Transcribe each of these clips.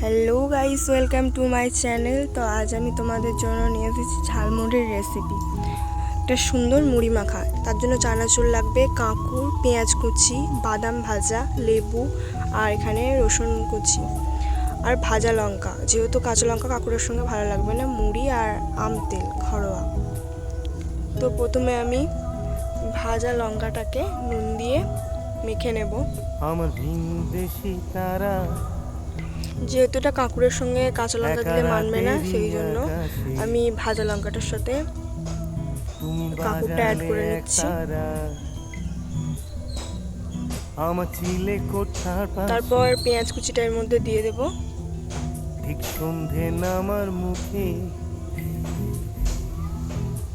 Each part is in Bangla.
Hello guys, welcome to my channel. তো আজ আমি তোমাদের জন্য নিয়ে এসেছি ঝালমুড়ির রেসিপি। একটা সুন্দর মুড়ি মাখা, তার জন্য চানাচুর লাগবে, কাঁকুর, পেঁয়াজ কুচি, বাদাম ভাজা, লেবু আর এখানে রসুন কুচি আর ভাজা লঙ্কা। যেহেতু কাঁচা লঙ্কা কাঁকুরের সঙ্গে ভালো লাগবে না, মুড়ি আর আম তেল ঘরোয়া। তো প্রথমে আমি ভাজা লঙ্কাটাকে নুন দিয়ে মেখে নেব। আমার ভিনদেশী তারা যেহেতু এটা কাঁকুরের সঙ্গে কাঁচা লঙ্কা দিলে মানবে না, সেই জন্য আমি ভাজা লঙ্কাটার সাথে কাঁকুরটা অ্যাড করে নিচ্ছি। তারপর পেঁয়াজ কুচিটা এর মধ্যে দিয়ে দেব। ঠিক সন্ধে নামার মুখে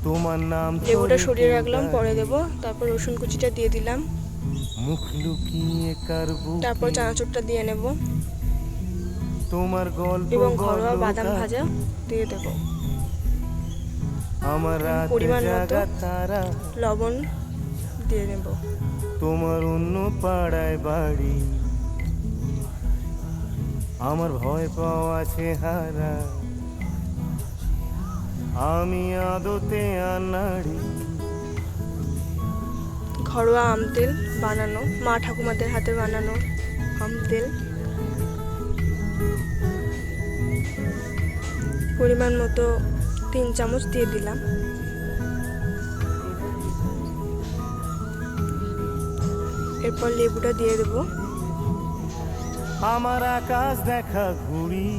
তোমার নাম লেবুটা সরিয়ে রাখলাম, পরে দেব। তারপর রসুন কুচিটা দিয়ে দিলাম, মুখ লুকিয়ে কারবো। তারপর চানাচুরটা দিয়ে নেব তোমার গল্প এবং ঘরোয়া বাদাম ভাজা দিয়ে দেব। আমার পরিমাণ মতো তারা লবণ দিয়ে নেব। তোমার অন্য পাড়ায় বাড়ি, আমার ভয় পাওয়া চেহারা, আমি আদতে আনাড়ি। ঘরোয়া আম তেল বানানো, মা ঠাকুমাদের হাতে বানানো আম তেল। পরিমাণ মতো 3 চামচ দিয়ে দিলাম। এরপর লেবুটা দিয়ে দেব। আমার আকাশ দেখা ঘুড়ি,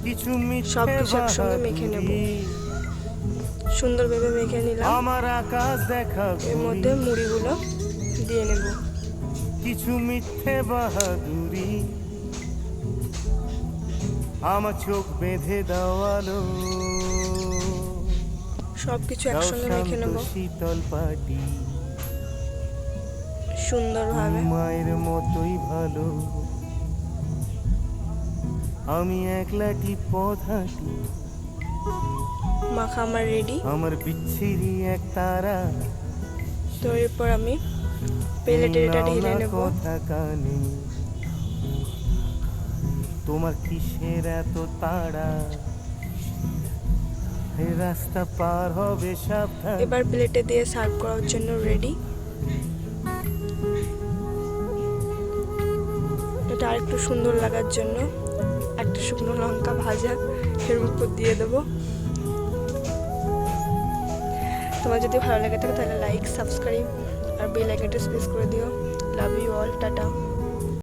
কিছু সব কিছু একসঙ্গে মেখে নেব। সুন্দরভাবে মেখে নিলাম। আমার আকাশ দেখা এর মধ্যে মুড়িগুলো দিয়ে নেব। কিছু মিথ্যে বাহাদুরি, আমার চোখ বেঁধে দেওয়ালো। সব কিছু একসঙ্গে মেখে নেব শীতল পাটি, সুন্দরভাবে। মায়ের মতোই ভালো, আমি একলাটি পথ হাঁটি। মাখা আমার রেডি। আমার বিচ্ছিরি এক তারা, তো এরপর আমি প্লেটে এটা ঢেলে নেব। কথা কানে তোমার কিসের এত তাড়া, এই রাস্তা পার হবে সাবধান। এবার প্লেটে দিয়ে সার্ভ করার জন্য রেডি। এটা আরেকটু সুন্দর লাগার জন্য একটা শুকনো লঙ্কা ভাজা এর উপর দিয়ে দেবো। তোমার যদি ভালো লাগে থাকে তাহলে লাইক, সাবস্ক্রাইব আর বেল আইকনটা প্রেস করে দিও। Love you all, tata.